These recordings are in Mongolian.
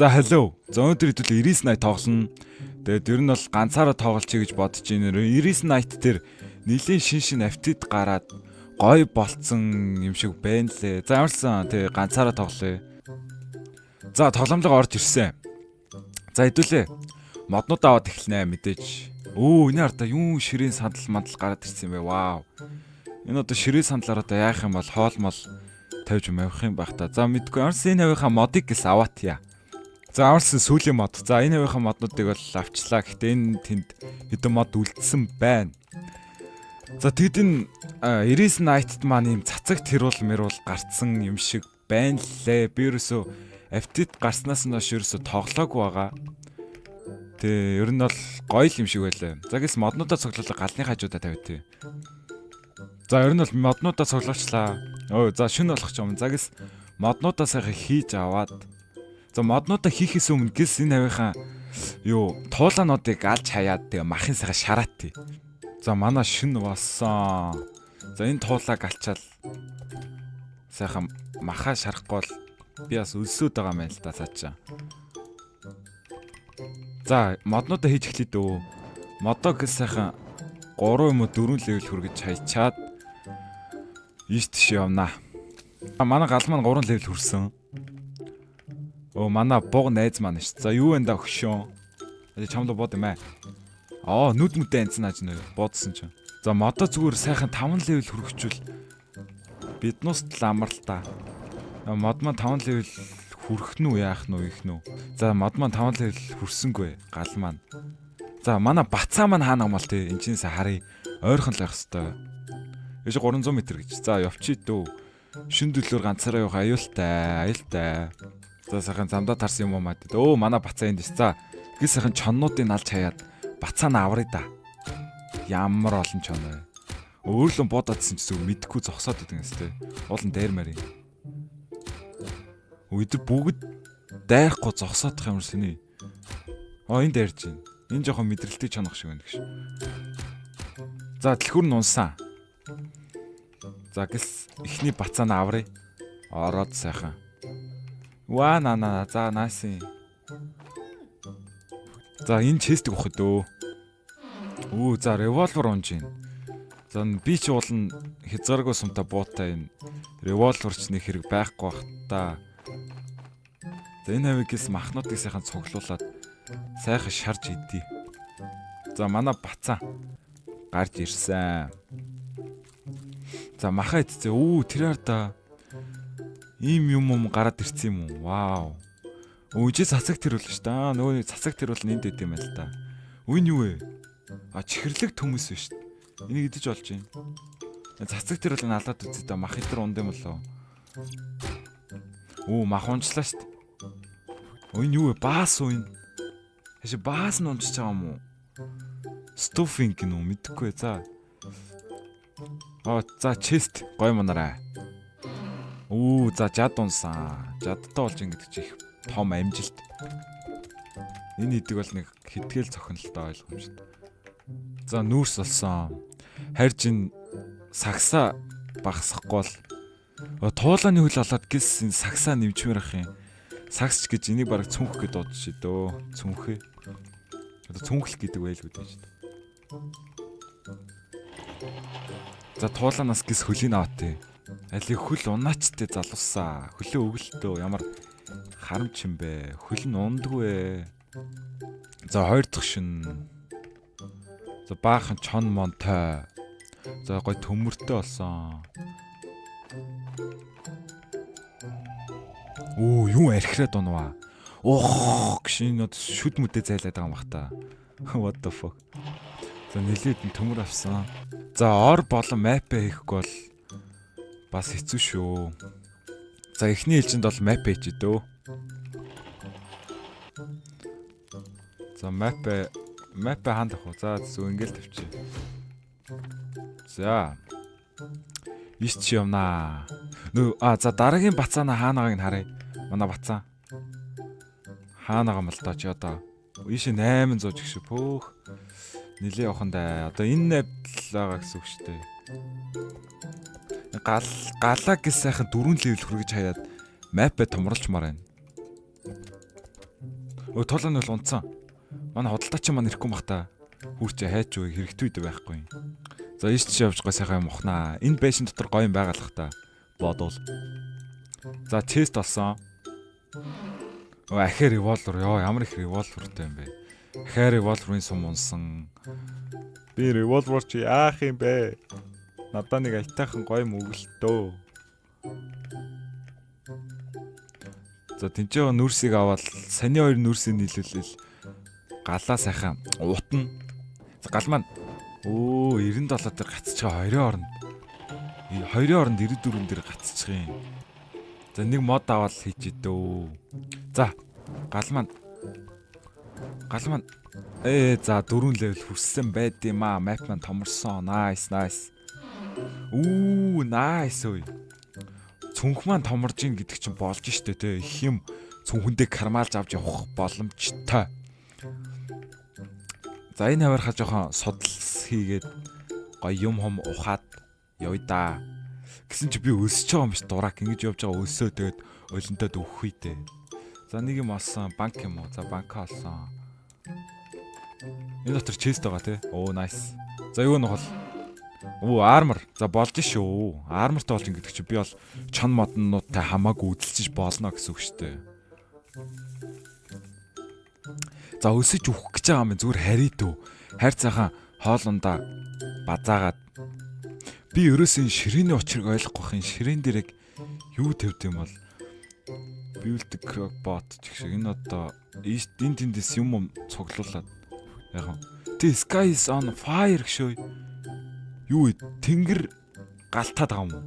За hello. За өнөөдөр хэдүүл 99 night тоглоно. Тэгээд ер нь бол ганцаараа тоглолцъё гэж бодож байна. 99 night дээр нэлийн шин автид гараад гой болцсон юм шиг байна лээ. За ямарсан тэг ганцаараа тоглоё. За тоглоомлого орж ирсэн. За хэдүүлээ. Моднууд аваад эхэлнэ мэдээж. Энэ ардаа юу ширээн сандал мандал гараад ирсэн юм бэ? Вау. Энэ одоо ширээн сандлаар одоо яах юм бол хоолмол тавьж мавих юм байх та. За мэдгүй ямарс энэ хавийнхаа модыг гэс аваатъя. За амарсан сүүлийн мод. За энэ хавийнхаа моднуудыг бол авчлаа. Гэхдээ энэ тэнд хэдэн мод үлдсэн байна. За тэгэд энэ 99 night-д маань юм цацагт хэрүүл мэрүүл гарцсан юм шиг байна лээ. Би ерөөсөө автид гарснаас нь хойш ерөөсөө тоглоагүй байгаа. Тэ ер нь бол гоё юм шиг байлаа. За гэс моднуудаа цуглуулга галны хажуудаа тавьтыг. За ер нь бол моднуудаа цуглуулчлаа. За шүн болох ч юм. За гэс моднуудаа сайхан хийж аваад. За моднуудаа хийхээс өмнө гэс энэ хавийнхаа туулаануудыг алж хаяад тэгээ махын сайхан шараат. За манай шүн болсон. За энэ туулааг алчаал сайхан махаа шарахгүй бол би бас өлсөд байгаа юм байна л да цаачаа. За моднуудаа хийж эхлэе дөө. Модоо гэс сайхан 3 юм уу 4 левел хүргэж хайчаад ийш тийш явнаа. Манай гал маань 3 левел хүрсэн. Манай буг найз маань ш. За юу вэ да өгшөө. Чамд бод юм аа. Нүд мүдэ анцнааж нэ бодсон ч. За модоо зүгээр сайхан 5 левел хүргэжүүл биднээс л амар л та. Мод маань 5 левел хүрэх нү яах нү их нү. За мод маань 5 левел хүрсэнгүй гал маань. За манай бацаа маань хаана гомол те энэ чинээс харъя. Ойрхон л байх хэвээр. Яж 300 м гэж. За явчий дөө. Шүн дөлөөр ганцаараа явах аюултай. За сайхан замдаа тарсан юм уу маа. Манай бацаа энд дэс. За гис сайхан чоннуудыг алж хаяад бацаа нь аврыг да. Ямар олон чон вэ? Өөрлөн бодоодсэн ч зүг мэдхгүй зогсоод идэв гэс тээ. Уулын дайрмаар юм. Өдөр бүгд дайрахгүй зогсоодох юм шиний. Энэ дайрж байна. Энэ жоохон мэдрэлтэй чонох шиг байна гэж. За дэлхүр нь унсан. За гис ихний бацаа нь аврыг. Ороод сайхан. Наа. За наасын. За энэ честиг өгөх дөө. За револьвер унж гин. За би ч уулна хязгааргүй сумтай буутай энэ револьвер ч нэг хэрэг байхгүй бах та. За энэ хавигээс махнуудыг сайхан цуглуулад сайхан шарж идий. За манай бацаа гарч ирсэн. За махаа идцээ. Тэр хараа ийм юм гараад ирсэн юм уу? Вау. Үжи цацаг тэрүүл ш та. Нөгөө цацаг тэрүүл нэнд дэд юм байл та. Энэ юу вэ? Чихэрлэг төмөс биш. Энийг идэж болж юм. Цацаг тэрүүл нь алаад үзээ та. Мах итэр унд юм болоо. Мах унчлаа ш. Энэ юу вэ? Баас уу энэ? Хаши баас нь унчиж байгаа юм уу? Stuffing гинүү мэдхгүй. За. За chest гой манараа. За жад унсан. Жадтай болж ингэдэг чи их том амжилт. Энэ идэг бол нэг хитгэл цохинолтой ойлгомжтой. За нүүрс болсон. Харж ин сагсаа багсахгүй бол туулааны хөл олоод гис энэ сагсаа нэмчмээр ах юм. Сагсч гэж энийг бараг цүнх гэж дуудаж шээ дөө. Цүнхээ. Одоо цүнхэл гэдэг байлгүй дээ. За туулаанаас гис хөлийг аваатээ. Алийг хөл унаачтай залуусаа. Хөлөө өгөлтөө ямар харамч юм бэ? Хөл нь ундгүй. За хоёр дахь шин. За баахан чон монтой. За гой төмөртэй болсон. Юу архираад унваа. Гшин нод шүд мүдэ зайлаад байгаа юм бах та. What the fuck. За нэлээд төмөр авсан. За ор болон мапэ хийхгүй бол бас хэцүү шүү. За эхний ээлжинд бол map хийж дөө. За map хаанд авах. За зүг ингээл тавьчих. За. Иш чи юмнаа. За дараагийн бацаана хаанагааг нь харъя. Манай бацаа. Хаанагаа мал та чи одоо. Иш 800 гэх шиг пөөх. Нилээ явахандаа. Одоо энэ найбл байгаа гэсэн үг шүү дээ. Галаа гэс сайхан 4 левел хүргэж хаяад мапэ томруулчмаар байна. Өө толооны бол унтсан. Манай худалдаач маань ирэхгүй бах та. Хүрчээ хайч уу хэрэгтэй үед байхгүй. За ийш тийш явж гой сайхан юм ухнаа. Энэ байшин дотор гоё юм байгалах та. Бодвол. За чест олсон. Өө ахаар револвер ёо ямар их револвертэй юм бэ. Ахаар револверын сум унсан. Би револвер чи яах юм бэ? Надаа нэг альтайхан гоё юм өгөлтөө. За тэнцээ нүрсийг аваад саяны хоёр нүрсийг нийлүүлэл галаа сайхан уутна. За гал маань 97 дээр гацчихаа 20-ын оронд. 2-ын оронд 94 дээр гацчих юм. За нэг мод аваад хийж идөө. За гал маань за 4 левел хүрсэн байд юм аа. Map маань томорсон. Nice. Nice ой. Цүнх маань томорж ийн гэдэг чинь болж штэ те. Их юм цүнхэндээ кармалж авч явах боломжтой. За энэ хаваархаа жоохон судалс хийгээд гоё юм ухаад явъя да. Гэсэн чи би өсөж байгаа юм биш дурак ингэж явж байгаа өсөө тэгээд олонтойд өгөх үйтэй. За нэг юм олсон банк юм уу? За банка олсон. Энэ дотор чест байгаа те. Nice. За юу нөх бол армор. За болж шүү. Армортой болж ингэдэг чи би бол чон моднуудтай хамаагүй үзэлцэж болно гэсэн үг шүү дээ. За өсөж өгөх гэж байгаа юм зүгээр харий дөө. Хайр цаахан хоолундаа базаагаад би ерөөсөө ширээний учрыг ойлгохгүй хин ширээн дээр яг юу тавьд юм бол build bot гэх шиг энэ одоо энэ тэндээс юм цуглуулад яг the sky is on fire гэшөө юу вэ? Тэнгэр галтаад байгаа юм уу?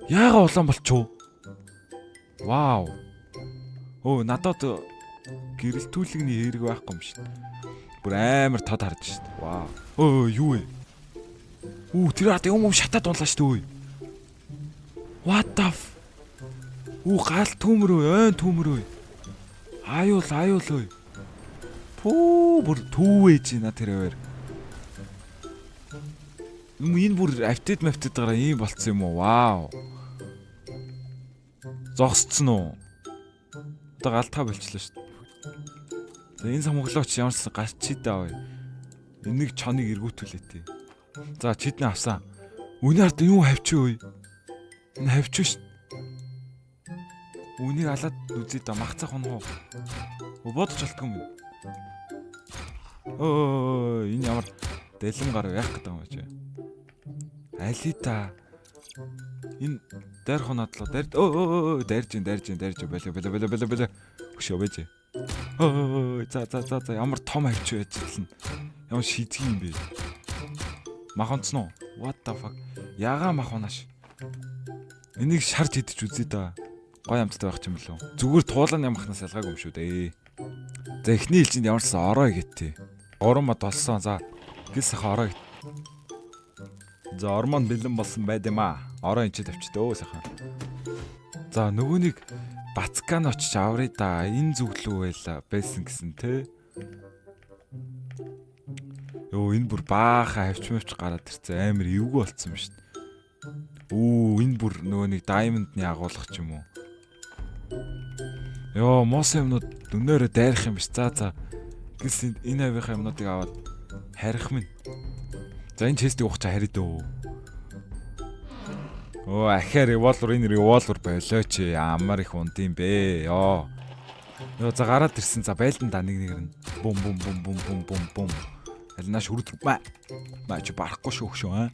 Яага улаан болчихоо? Вау. Надад гэрэлтүүлэгний хэрэг байхгүй юм шиг. Бүр амар тод харж шít. Вау. Юу вэ? Тэр хат юм шатаад дунлаа шүү дээ. What the f? Гал төмөр ой. Аюул ой. Бүр түүвэж на тэр хоёр. Энэ бүр автед гараа ийм болцсон юм уу? Вау. Зогсцсон уу? Одоо галтгаа болчихлоо шүү дээ. За энэ самглооч ямарсан гарч чидээ ой. Энийг чоныг эргүүтүүлээ тий. За чиднэ авсан. Үний ард юу хавчих ой? Энэ хавчих шүү. Үнийг алаад үзээ да махцах унах уу? Бодож болтгүй юм. Энэ ямар дэлэн гар яах гэдэг юм бэ чи? Алита. Энэ дайр хонодлоо дайрж болоо. Хөшөө бэж. За ямар том авч байж хэлнэ. Ямар шийдэх юм бэ? Махонцсон уу? What the fuck? Ягаа махуунаш. Энийг шарж идэж үзье да. Гой амттай байх юм болов. Зүгээр туулан ямахнаас ялгаагүй юм шүү дээ. За эхний хэлжинд ямарсан ороо гэтээ. 3 мод болсон. За гис саха ороо. За ормон бэлэн болсон байд юм аа. Ороо энэ ч тавьчдээ сайхан. За нөгөөнийг бацкан очиж аврыг да. Энэ зүглүү байла байсан гэсэн те. Энэ бүр бааха хавч гараад ирсэн. Амар эвгүй болцсон юм шүү дээ. Энэ бүр нөгөөнийг даймондны агуулгах ч юм уу. Мос юмнууд дүнээрээ дайрах юм биш. За. Гис энэ авийнхаа юмнуудыг аваад харих минь. За энэ честийг ухчаа харид өө. Ахаар револвер болоо чи ямар их унд юм бэ. За гараад ирсэн. За байлдан да нэгнэр нь. Бум. Алинаш хүрд маа чи барахгүй шүү хөшөө аа.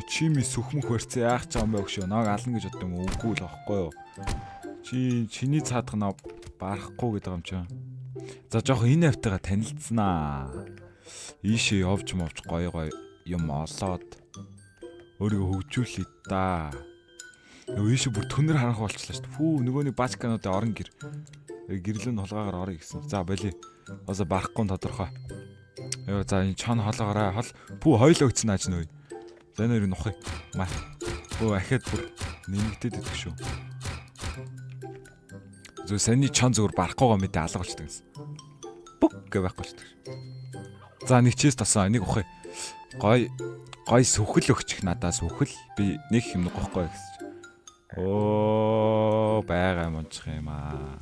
Чими сүхмөх барьцаа яах ч юм бэ хөшөө. Наг ална гэж бодсон юм үгүй л байхгүй юу. Чиний цаадах барахгүй гэдэг юм чи. За жоох энэ автайгаа танилцсанаа. Ийшээ явж гоё юм олоод өөрийгөө хөгжүүлээ да. Ийшээ бүр түнэр харах болчихлоо шүү дээ. Нөгөөний бачкануудын орон гэрлэн холгаагаар орё гэсэн. За болий. Осо барахгүй тодорхой. За энэ чон холоогоорой. Хоёлоо өгцөн ааж нөө. За энэ хоёрыг нухыг. Ахаад бүр нэмэгдээд идэх шүү. Зөв саний чон зүгээр барахгүйгаа мэдээ алга болчихдог гэсэн. Бүк гэ байхгүй шүү дээ. За нэг чист тасан энийг ухъя. Гой сүхэл өгчих надаас сүхэл би нэг юм гохгүй гэсэн. Бага мунчих юм аа.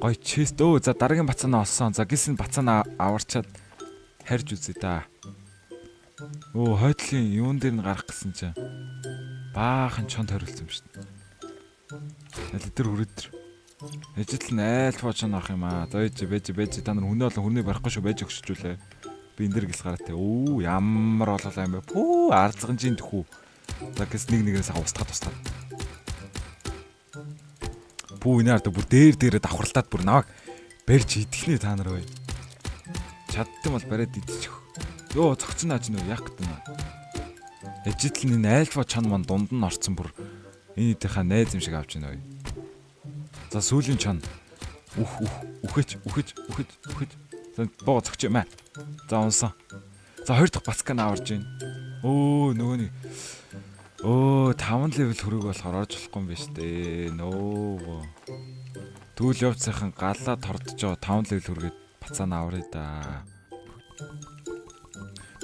Гой чест. Өө за дараагийн бацаанаа олсон. За гисэн бацаанаа аварчаад харж үзье да. Өө хойдлын юун дээр нь гарах гэсэн чинь баахан чонд хоригдсон юм шүү дээ. Аль дээр хүрээд. Ежил нь айлтгоо чон авах юм аа. За бэж та нар хүнээ болон хүнээ барихгүй шүү байж өгсөжүүлээ. Би энэ дэр гис гараатай. Өө ямар бололоо юм бэ? Пүү арзганжийн төхүү. За гэс нэгнээс устгаад. Пүү энэ ард бүр дээрээ давхарлаад бүр наваг барьж идэхнэ та нар ơi. Чаддсан бол бариад идчих. Йоо цогцсон ааж нөө яг гэдэг нь. Ежил нь энэ айлтгоо чон мон дунд нь орцсон бүр энэ идийнхаа найз юм шиг авч байна ơi. За сүүлийн чон. Үхэж. За боо цогч юм аа. За унсан. За хоёр дахь бацкан аварж байна. Өө нөгөө нэг 5 левел хүрэг болохоор орж болохгүй юм биш дээ. Нөө. Түүл явц сайхан галаа тордожоо 5 левел хүргээд бацаана авръя да.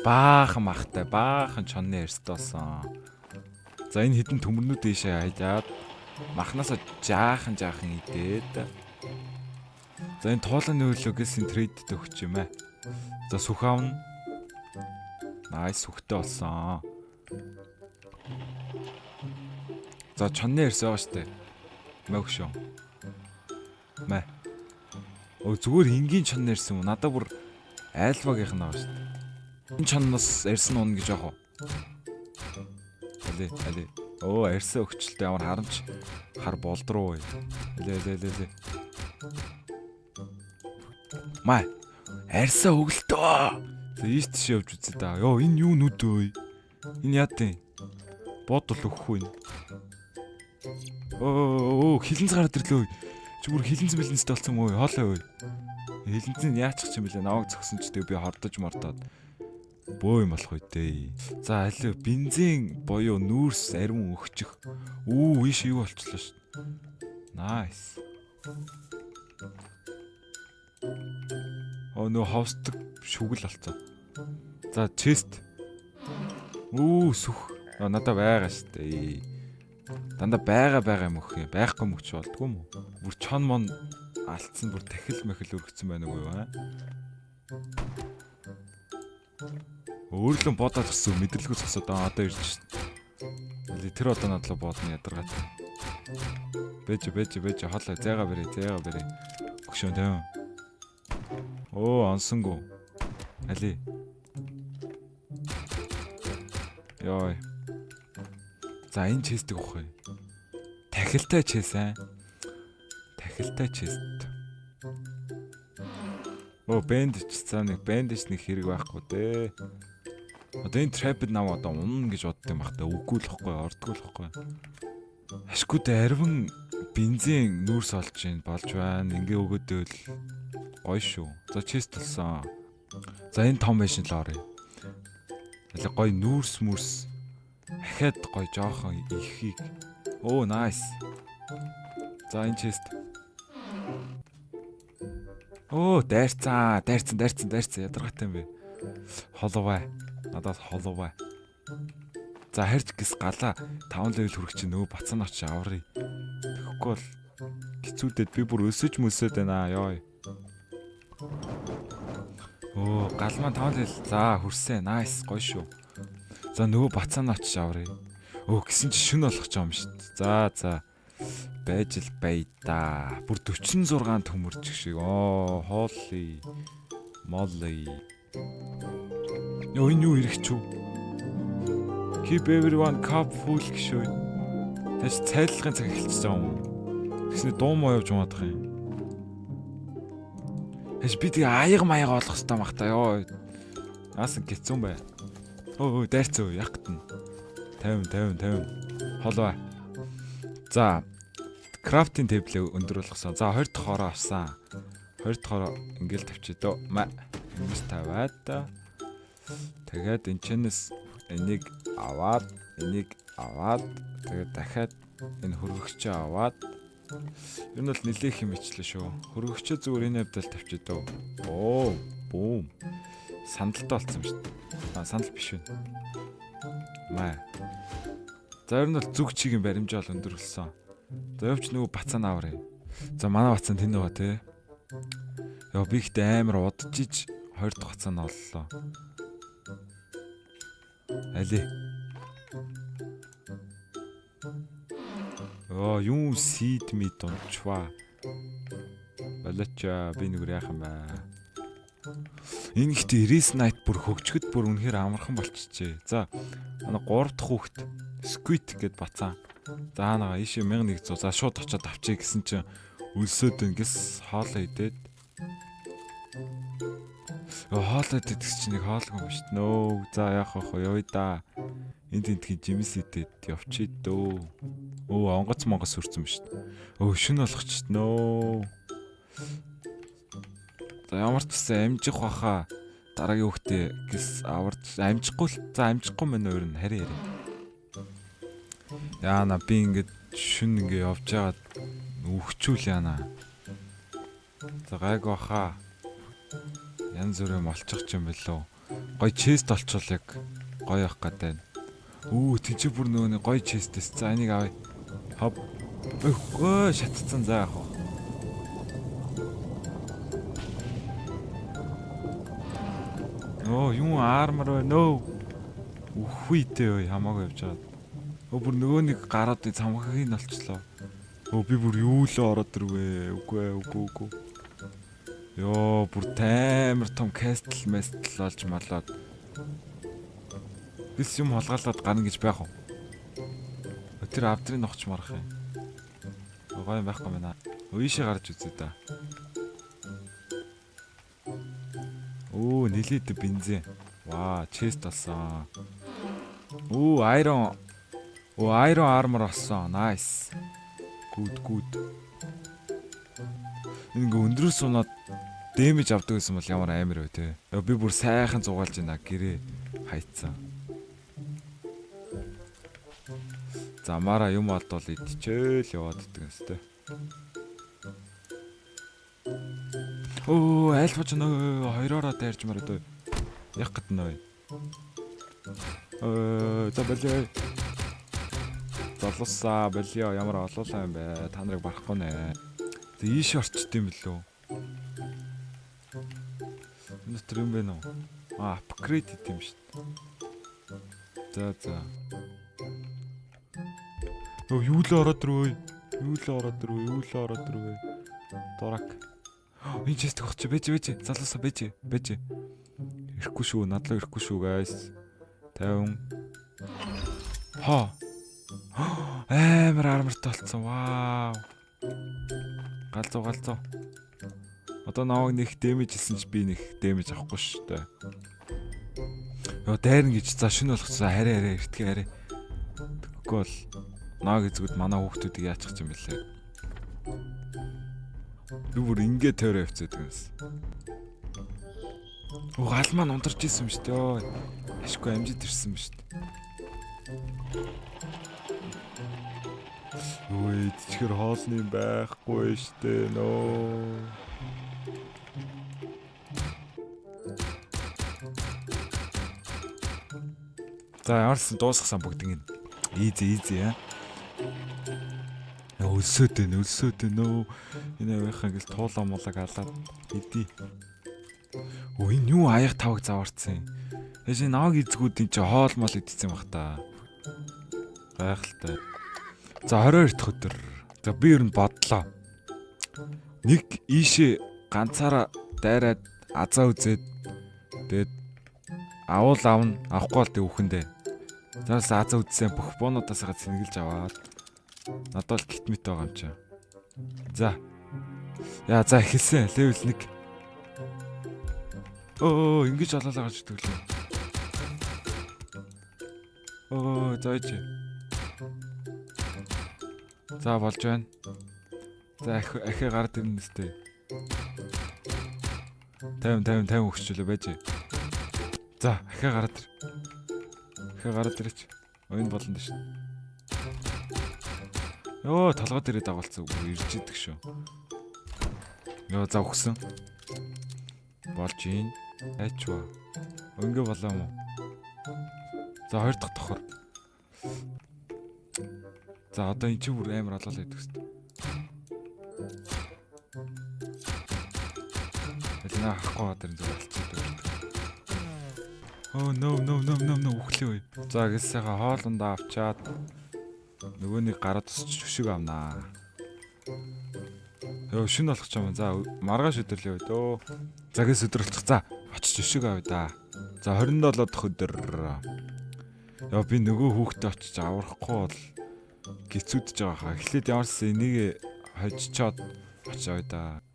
Баахан чонны эрсд болсон. За энэ хідэн төмөрнүүд дэшээ хайжаад махнасаа жаахан идээд. За энэ туулын нөлөөгөөс энэ трейдтэй өгч юм аа. За сүх аавна. Найс сүхтэй болсон. За чонны эрс байгаа штэ. Мөгшөө. Мэ. Зүгээр энгийн чонны эрс юм уу? Надад бүр айлвагийнх нь байгаа штэ. Энэ чонноос эрс нь унна гэж яах вэ? Алей. Эрсээ өгчлөлтэй ямар харамч хар болдруу. Алей. Маа. Эрсээ өглөө. За ийш тийш явж үзье да. Йоо энэ юу нүд өө. Энэ яа тийм? Бодол өгөхгүй энэ. Хилэнц гараад ирлээ. Чи бүр хилэнц мэлэнцтэй болсон юм уу? Хоолой өө. Хилэнцэн яачих юм бэлээ? Наваг зөксөн ч би хордож мордоод. Бөө юм болох үү дээ. За аль бензин боёо нүүрс ариун өгчих. Ийш юу болчихлоо шүү. Nice. Нөө ховсдог шүгэл болцоо. За чест. Сүх. Надаа байгаа шүү дээ. Дандаа байгаа юм өх юм. Байхгүй мөч болдгоо юм уу? Бүр чон мон алдсан бүр тахил махил өргөцсөн байна уу аа? Өөрлөн бодоод гисэн мэдрэлгүй зогсоод одоо ирж шин. Тэр одоо надлаа боодны ядаргаат. Бэж хоолой зайгаа бэрээ. Өгшөө тэв. Онсонгүй. Али. Йой. За энэ честиг уух юм. Тахилтай чест аа. Тахилтай чест. Бэндэж цааныг бэндэж нэг хэрэг байхгүй дээ. Одоо энэ трапид нав одоо унна гэж бодд юм бах та үгүй л ихгүй ордгүй л ихгүй. Ашгүйдээ арвин бензин нүүрс олж болж байна. Ингээ өгөөдөл гоё шүү. За чест болсон. За энэ том байшин л орё. Аль гоё нүүрс мөрс. Ахаад гоё жоохон ихийг. Nice. За энэ чест. Дайрцсан ядаргатай юм бэ. Холовай. Надаас холовай. За харж гис галаа 5 левел хүрэх чинь нөгөө бацан очиж аврыг. Тэгэхгүй бол хэцүүдэд би бүр өсөж мөсөд байна ёо. Гал маань 5 левел. За хүрсэн. Nice гоё шүү. За нөгөө бацан очиж аврыг. Гисэн чи шүн болох ч юм шүү дээ. За байж л бай да. Бүр 46 төмөрч шиг. Holy moly. Энэ юу ирэх чүү? Keep everyone cup full гэшөө. Тэс цайлгын цаг эхэлчихэж байгаа юм. Тэсний дуу муу явж унадах юм. Тэс би тэгээ аяга маяга олох хэрэгтэй мах та ёо. Наасан гизүүн бай. Дайрцоо яг гтэн. 50. Холваа. За крафтинг тэблээ өндөр болгосон. За 20 дахь ороо авсан. 20 дахь ороо ингээл тавьчих дөө. Ингэж тавиад та. Тэгээд энэчнээс энийг аваад тэгээд дахиад энэ хөргөгчөө аваад ер нь бол нэлээх юм ичлээ шүү. Хөргөгчөө зүгээр энэ хавьдал тавьчих дөө. Бүүм. Сандалтай болсон юм шүү дээ. Сандал биш вэ? За ер нь бол зүг чигийн баримжаал өндөр болсон. За явч нөгөө бацаан аварыг. За манай бацсан тэнд байгаа те. Яа би ихтэй амар удажиж 2 дахь бацаа нь оллоо. Али. Юу сид ми дончва. Балача би нүгэр яах юм бэ? Энэ ихтэй Iris Knight бүр хөгжөхөд бүр үнэхээр амархан болчихжээ. За манай 3 дахь хүүхэд Squid гэд бацаа. За наа ийшээ 1100 за шууд очиод авчиг гэсэн чинь өлсөд ингээс хоолоо идээд. Хоолоо идэх чинь нэг хоолгүй юм шүү дээ. Нөө за яах вэ ёо да. Энд тентгийн жимс идээд явчих дөө. Онгоц монгос өрцөн ба шүү дээ. Шүн болгоч нөө. За ямар ч гэсэн амжих баха дараагийн хүүхдээ гис аварч амжихгүй л за амжихгүй мэн өөр нь харин. Яана би ингээд шүн ингээ явж байгаад өвчүүл яана. За гайг баха. Янз бүрийн олчих юм бэлөө. Гой чест олчвол яг гоё явах гэдэг. Тийч бүр нөгөө гоё честэс. За энийг авъя. Хоп. Шатцсан за яах вэ? Юу армор вэ? Нөө. Үхвэтэй хамаагүй явж байгаа. Бүр нөгөө нэг гараад цамхагийг нь олчлоо. Би бүр юу л ороод ирвэ. Үгүй. Йоо бүр таймер том кастл болж малаад. Бис юм холгаалаад гарна гэж байх уу? Тэр авдрын ногч марах юм. Гоё юм байхгүй мэнэ. Ийшээ гарч үзье да. Нилээд бензин. Чест болсон. Iron armor болсон. Nice. Good. Ингээ өндрөөс унаад дэмэж авдаг гэсэн бол ямар амар вэ те. Би бүр сайхан зугаалж байна гэрээ хайцсан. За мара юм алдвал идчихэл яваад идэгс те. Айлфач нөө хоёроо дайрч мараад яг гэт нөө. За болоо. Залуусаа болоо ямар олоолаа юм бэ? Та нарыг барахгүй нэ. Тэг ийш орчт юм бэлөө. Энэ тэр юм бэ нөө. Апгрейд хийх юм шүү дээ. За. Юу л ороод ирвэ? Дурак. Энэ чест өгч бэж. Залуусаа бэж. Ирэхгүй шүү. Надлаа ирэхгүй шүү, guys. 50. Амар армортой болцсон. Вау. Галзуу. Одоо наваг нэг дэмэж хийсэн ч би нэг дэмэж авахгүй шүү дээ. Дайрна гэж за шин болгоцсон. Хараа эртгээ. Тэгэхгүй бол нааг эзгүүд манай хүүхдүүдийг яачих юм бэлээ. Би бүр ингээ тойроо явцдаг юмс. Гал маань ундарч исэн юм шүү дээ. Ашгүй амжид ирсэн юм шүү дээ. Чихэр хоолны байхгүй шүү дээ нөө. За ямарсан дуусгасан бүгдийг. Easy яа. Өлсөөд нөө. Энэ явахаа ингээл туулаа муулаг алаад идэе. Энэ юу аяг тавг заварцсан. Яж наваг эзгүүдийн чи хоол мол идсэн баг та. Гайхалтай. За 22 дахь өдөр. За би ер нь бодлоо. Нэг ийшээ ганцаараа дайраад азаа үзээд тэгээд авна авахгүй бол тэг үхэндээ. Заас азаа үзсэн бүх бонуудаас га цэнгэлж аваад надад л гитмит байгаа юм чи. За эхэлсэн левел 1. Ингэж олоолаа гарч төглөө. Зайч. За болж байна. За ахи гард ирнэ нэстэй. 50 өгчлөө байж. За ахи гараад ирээч. Ойн болно дээ шүү. Толгойд ирээд дагуулсан үг ирж идэг шүү. За өгсөн. Болж ийн. Айчва. Өнгө болоо юм уу? За 2 дахь давхар. За одоо эн чинь бүр амар олоолаа идэх хэвээр. наа хахгүй гадар зүг алцдаг. Oh no үхлээ. За гэлсэхэ хоолундаа авчаад нөгөөнийг гараад тусч өшиг авнаа. Йоо шин болох ч юм. За маргааш өдөрлөө дөө. За гэс өдрөлчих. За очиж өшиг авъя да. За 27 дахь өдөр. Яа би нөгөө хүүхдээ очиж аврахгүй бол гисүүдж байгаа хаа. Эхлээд ямарс энийг хожичоод очио да.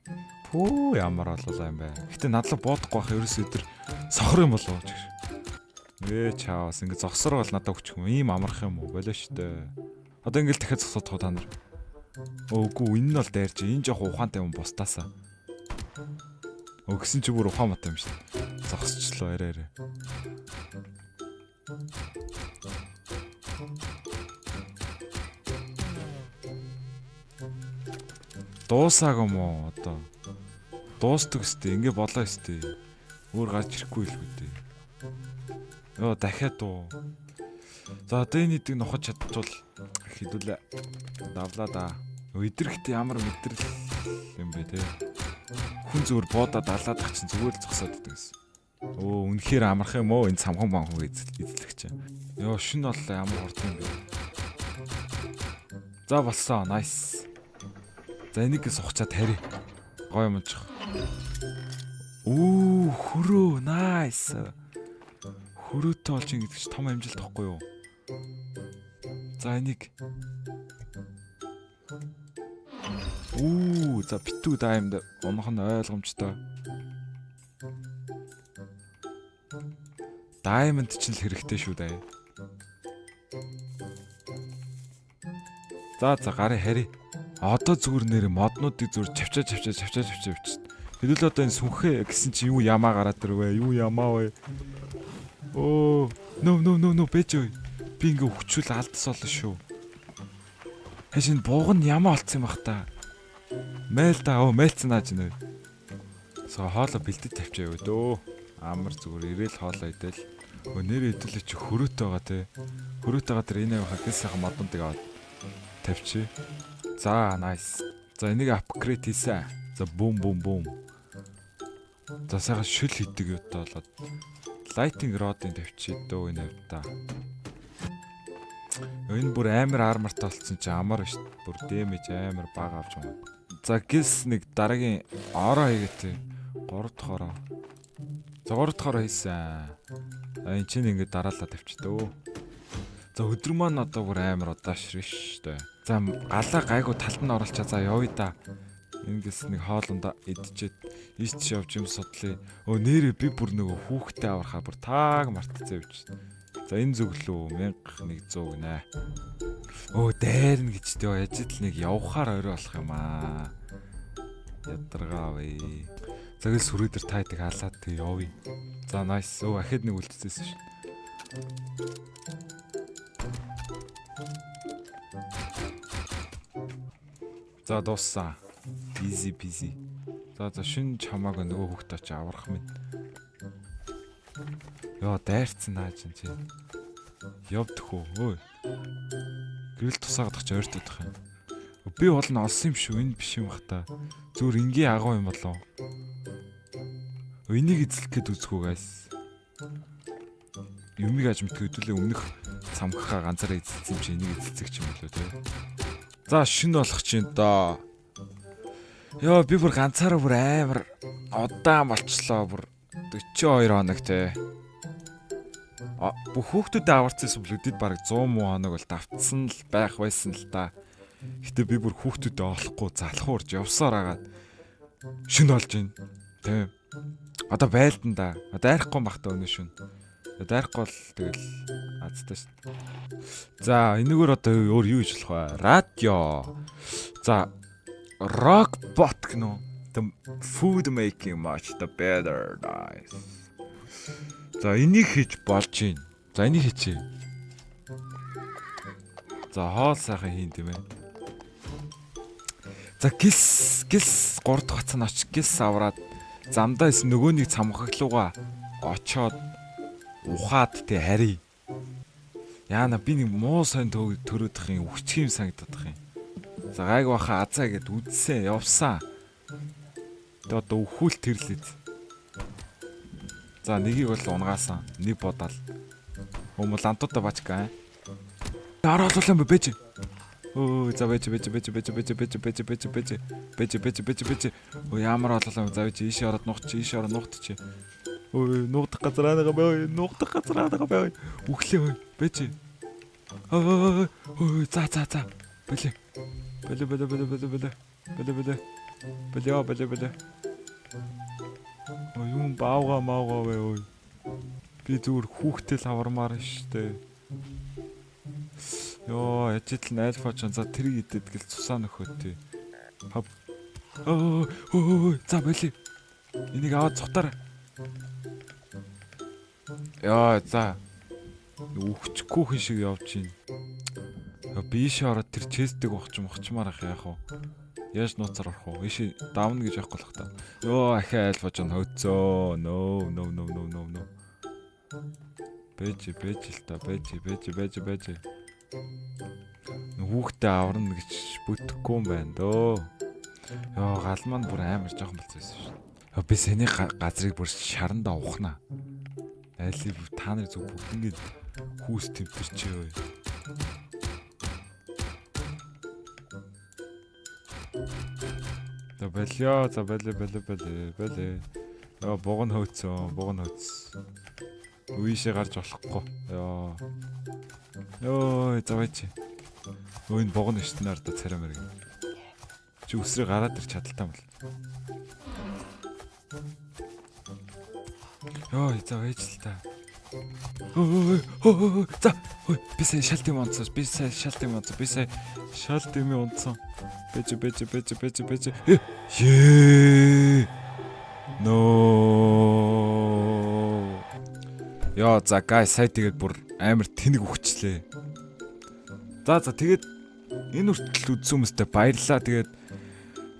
Пүү ямар болоо юм бэ. Гэтэ надлаа буудахгүй байх ерөөс өдөр сохор юм болов ч гэж. Чаавас ингэ зогсор бол надад өгчих юм. Ийм амарх юм уу? Болоо штэ. Одоо ингээл дахиад зогсоодох та нар. Үгүй энэ нь бол дайрч. Энэ жоох ухаантай юм бустаасаа. Өгсөн чи бүр ухаан мата юм штэ. Зогсчлоо арай. Дуусааг юм уу одоо? Дуустдаг өстэй. Ингээ болоо өстэй. Өөр гарч ирэхгүй л үү дээ. Йоо дахиад дуу. За одоо энэ эдэг нухаж чадчихвал хідүүлээ. Давлаа да. Өдөрхт ямар мэдрэл юм бэ те. Хүн зүгээр боодоо далаад ах чинь зүгээр л зогсоод идэг гэсэн. Үнэхээр амарх юм уу энэ самхан банхан эзлэгч. Йоо шин боллоо ямар хурд юм бэ. За болсон. Nice. За энийг сухчаад хари. Гой юм жих. Хөрөө. Nice. Хөрөөтэй болж ингэ гэдэг чи том амжилт тахгүй юу? За энийг. За битүү даймд унах нь ойлгомжтой. Diamond ч л хэрэгтэй шүү дээ. За гарын хари. Одоо зүгээр нэр моднуудыг зүгээр чавчаа. Хэдүүл одоо энэ сүнхээ гэсэн чи юу ямаа гараад ирвэ? Юу ямаа вэ? No бэж ой. Би ингээ хүчүүл алдсан болно шүү. Хашин бууг нь ямаа олцсон юм бах та. Мэйл да мэйлцэн ааж нэ. Хоолоо бэлдэж тавьчаа юу дөө. Амар зүгээр ирээл хоолоо идэл. Нэр идэлээ чи хөрөөтэй байгаа те. Хөрөөтэй гадар энэ явахаа гэс сайхан модонтыг аваад тавьчих. За nice. За энийг апгрейд хийсэн. За бум. За сайхан шүл хийдэг юутай болоод lighting rod-ын тавьчих дөө энэ авда. Энэ бүр амар армартай болсон чи амар шүү дээ. Бүр damage амар бага авч байгаа. За гис нэг дараагийн ороо хийгээтэй. 3 дахь ороо. За 3 дахь ороо хийсэн. Энэ чинь ингээд дараалал тавьчихдөө. За өдөр маань одоо бүр амар удаашрын шүү дээ. За галаа гайгүй талд нь оруулчаа. За явъя да. Ингээс нэг хоолундаа идчихэд ийш явж юм судлаа. Нэрээ би бүр нөгөө хүүхдэд аврахаа бүр тааг мартцсан явж. За энэ зөвлөө 1100 гинэ. Дайрна гэж тээ яжид л нэг явхаар орой болох юм аа. Ядаргаа вэ. Загэл сүрээдэр тайдаг халаад тэг явъя. За nice. Ахид нэг үлдчихсэн шин. За дууссан. Easy peasy. За шин чамааг нөгөө хүүхдээ очи аврах минь. Йоо дайрцсан нааж чи. Явдах уу? Гэрэл тусаагадаг ч ойртодох юм. Би бол нь олсон юм шүү. Энэ биш юм бах та. Зүгээр ингийн агуу юм болоо. Энийг эзлэх гээд үзэхүү guys. Юмыг аж мэдгүй хэдүүлээ өмнөх самхахаа ганцаараа эзэлсэн чи энийг эзэлцэх юм болоо те. За шин болох чинь доо. Йоо би бүр ганцаараа бүр амар удаан болчлоо бүр 42 хоног те. Бүх хүүхдүүдэд аварцсан бүлэгдэд бараг 100 хоног бол давтсан л байх байсан л та. Гэтэ би бүр хүүхдүүдэд олохгүй залхуурж явсаар агаад шин болж байна. Тийм. Одоо байлдан да. Дайрахгүй бахта өнөө шин. Дайрахгүй л тэгэл азтай шин. За энэгээр одоо өөр юу хийж болох вэ? Радио. За Rockbot гэнэ. The food making much the better guys. За энийг хийж болж байна. За энийг хийчихье. За хоол сайхан хийн тийм ээ. За гис 3 дахь хацаа оч гис аваад замдаа исэн нөгөөнийг цамхаглууга очоод ухаад тэ хари. Яана би нэг муу сон төрөөдөх юм үхчих юм санагдах юм. За гайг баха азаа гэд үдсэн явсан. Тэгээ одоо өхүүл тэрлээд. За нэгийг бол унгаасан. Нэг бодаал. Өмөл антуудаа бачка. Дараалал юм бэж. Оо за бэж. Оо ямар болоо за бэж ийшээ ороод нугч. Ой нугдах газар анаага бай. Үхлээ ой бэж. Ой за. Бэлээ. Ой юм баавгаа вэ ой. Би зүгээр хүүхдэд л авармаар штэ. Йоо, ячил альфа ч за тэрийг идэд гэл цусаа нөхөөтэй. Ой, за болий. Энийг аваад цухтаар. Яа, за. Үхчихгүй хүн шиг явж гин. Бишээ ороод тэр честиг ухчмаар ах яах вэ? Яаж нууцаар орох вэ? Иши давна гэж яахгүй л хата. Йоо, ахиа альфа ч хөөцөө. No. Бэж л та бэж. Хүүхдээ аварна гэж бүтэхгүй юм байна дөө. Йоо гал маань бүр амар жоохон болчихсон шүү. Йоо би сэний газрыг бүр шарандаа ухнаа. Айлыг та нар зөв бүгд хүүс тэмтэрчээ. За болё. Йоо буг нь хөөцсөн. Үйшээ гарч болохгүй. Йоо заваач. Өөнд богоно штнаар да царай мэрэг. Чи үсрээ гараад ир чадaltaй юм бол. Йоо заваач л та. Ой. За. Ой би сая шалт юм онцсон. Бэж. Е. No. Яа за guys сая тэгээд бүр амар тэнэг өгчлээ. За тэгээд энэ хүртэл үзсэн хүмүүстээ баярлалаа. Тэгээд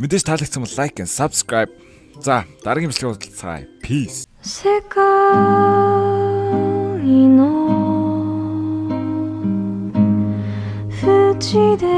мэдээж таалагдсан бол like and subscribe. За дараагийн бичлэгээр уулзцгаая. Peace. 世界の縁で